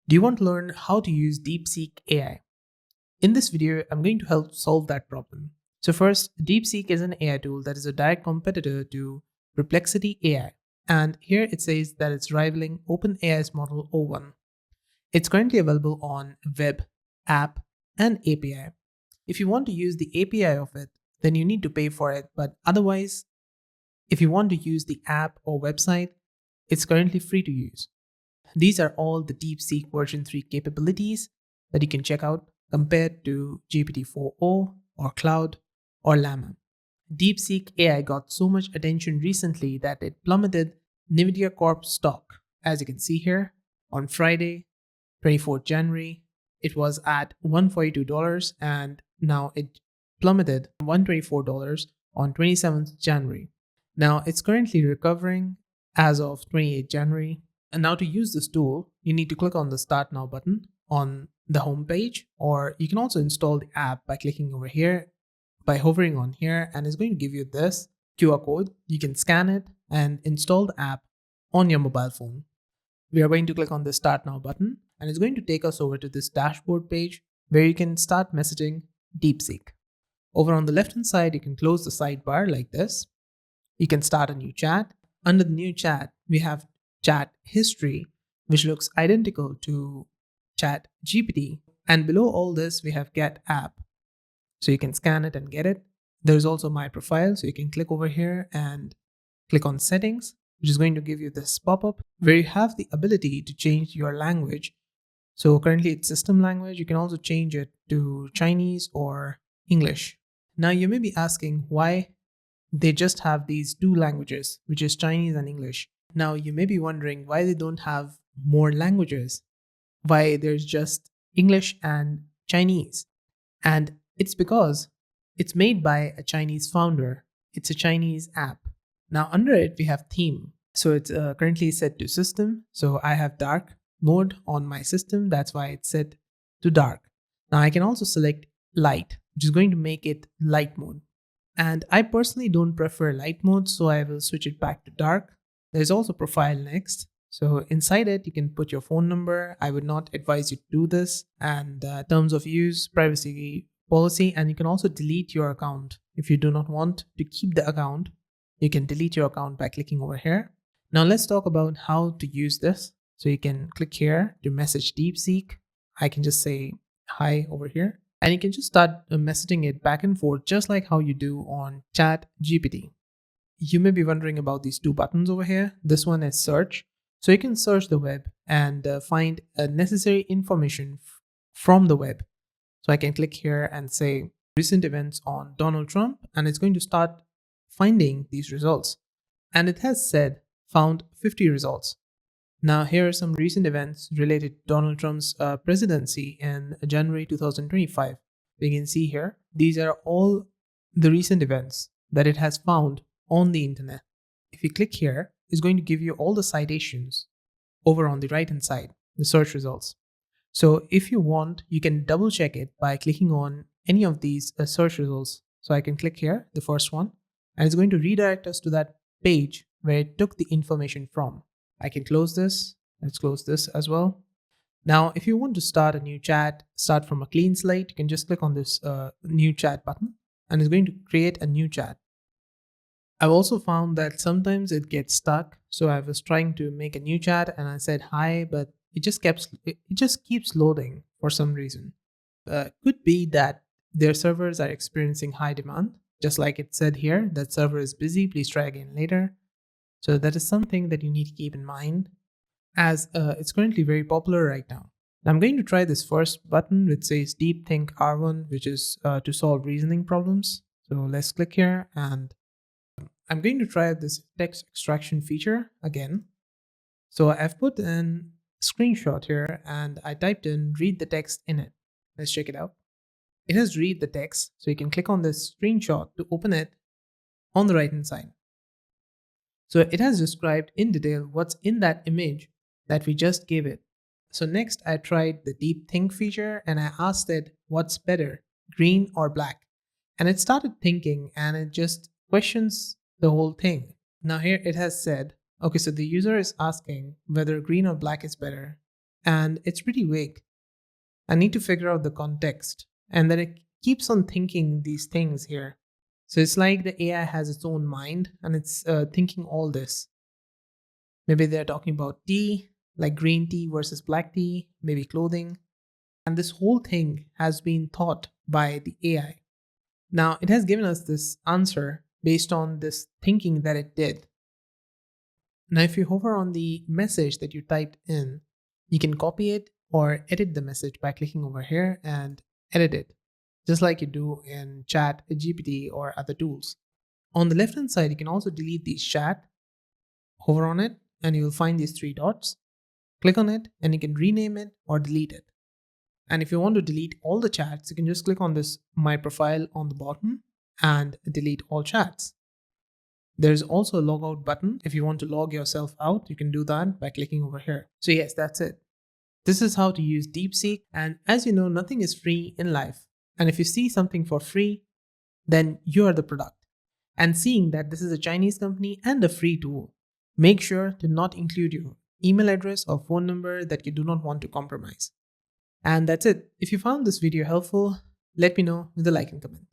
Do you want to learn how to use DeepSeek AI? In this video, I'm going to help solve that problem. So first, DeepSeek is an AI tool that is a direct competitor to Perplexity AI. And here it says that it's rivaling OpenAI's Model O1. It's currently available on web, app, and API. If you want to use the API of it, then you need to pay for it. But otherwise, if you want to use the app or website, it's currently free to use. These are all the DeepSeek version 3 capabilities that you can check out compared to GPT-4o or Cloud or Llama. DeepSeek AI got so much attention recently that it plummeted Nvidia Corp stock. As you can see here, on Friday, 24th January, it was at $142 and now it plummeted $124 on 27th January. Now it's currently recovering as of 28th January. And now to use this tool, you need to click on the Start Now button on the home page, or you can also install the app by clicking over here, by hovering on here, and it's going to give you this QR code. You can scan it and install the app on your mobile phone. We are going to click on the Start Now button, and it's going to take us over to this dashboard page where you can start messaging DeepSeek. Over on the left hand side, you can close the sidebar like this. You can start a new chat. Under the new chat, we have chat history, which looks identical to chat GPT. And below all this, we have get app. So you can scan it and get it. There's also my profile. So you can click over here and click on settings, which is going to give you this pop-up where you have the ability to change your language. So currently it's system language. You can also change it to Chinese or English. Now you may be asking why they just have these two languages, which is Chinese and English. Now you may be wondering why they don't have more languages, why there's just English and Chinese. And it's because it's made by a Chinese founder. It's a Chinese app. Now under it, we have theme. So it's currently set to system. So I have dark mode on my system. That's why it's set to dark. Now I can also select light, which is going to make it light mode. And I personally don't prefer light mode, so I will switch it back to dark. There's also profile next. So inside it, you can put your phone number. I would not advise you to do this. And terms of use, privacy policy, and you can also delete your account. If you do not want to keep the account, you can delete your account by clicking over here. Now let's talk about how to use this. So you can click here to message DeepSeek. I can just say hi over here. And you can just start messaging it back and forth, just like how you do on Chat GPT. You may be wondering about these two buttons over here. This one is search. So you can search the web and find necessary information from the web. So I can click here and say recent events on Donald Trump, and it's going to start finding these results. And it has said found 50 results. Now here are some recent events related to Donald Trump's presidency in January 2025. You can see here, these are all the recent events that it has found on the internet. If you click here, it's going to give you all the citations over on the right hand side, the search results. So if you want, you can double check it by clicking on any of these search results. So I can click here, the first one, and it's going to redirect us to that page where it took the information from. I can close this. Let's close this as well. Now, if you want to start a new chat, start from a clean slate, you can just click on this new chat button, and it's going to create a new chat. I've also found that sometimes it gets stuck. So I was trying to make a new chat and I said hi, but it just keeps loading for some reason. Could be that their servers are experiencing high demand, just like it said here, that server is busy, please try again later. So that is something that you need to keep in mind, as it's currently very popular right now. I'm going to try this first button which says Deep Think R1, which is to solve reasoning problems. So let's click here, and I'm going to try this text extraction feature again. So I've put in a screenshot here and I typed in read the text in it. Let's check it out. It has read the text. So you can click on this screenshot to open it on the right hand side. So it has described in detail what's in that image that we just gave it. So next I tried the deep think feature and I asked it what's better, green or black? And it started thinking and it just questions the whole thing. Now here it has said, okay, so the user is asking whether green or black is better. and it's pretty vague. I need to figure out the context. And then it keeps on thinking these things here. So it's like the AI has its own mind and it's thinking all this. Maybe they're talking about tea, like green tea versus black tea, maybe clothing. And this whole thing has been thought by the AI. Now, it has given us this answer based on this thinking that it did. Now, if you hover on the message that you typed in, you can copy it or edit the message by clicking over here and edit it, just like you do in Chat, GPT, or other tools. On the left hand side, you can also delete the chat. Hover on it, and you will find these three dots. Click on it, and you can rename it or delete it. And if you want to delete all the chats, you can just click on this My Profile on the bottom and delete all chats. There's also a logout button. If you want to log yourself out, you can do that by clicking over here. So yes, that's it. This is how to use DeepSeek. And as you know, nothing is free in life. And if you see something for free, then you are the product. And seeing that this is a Chinese company and a free tool, make sure to not include your email address or phone number that you do not want to compromise. And that's it. If you found this video helpful, let me know with a like and comment.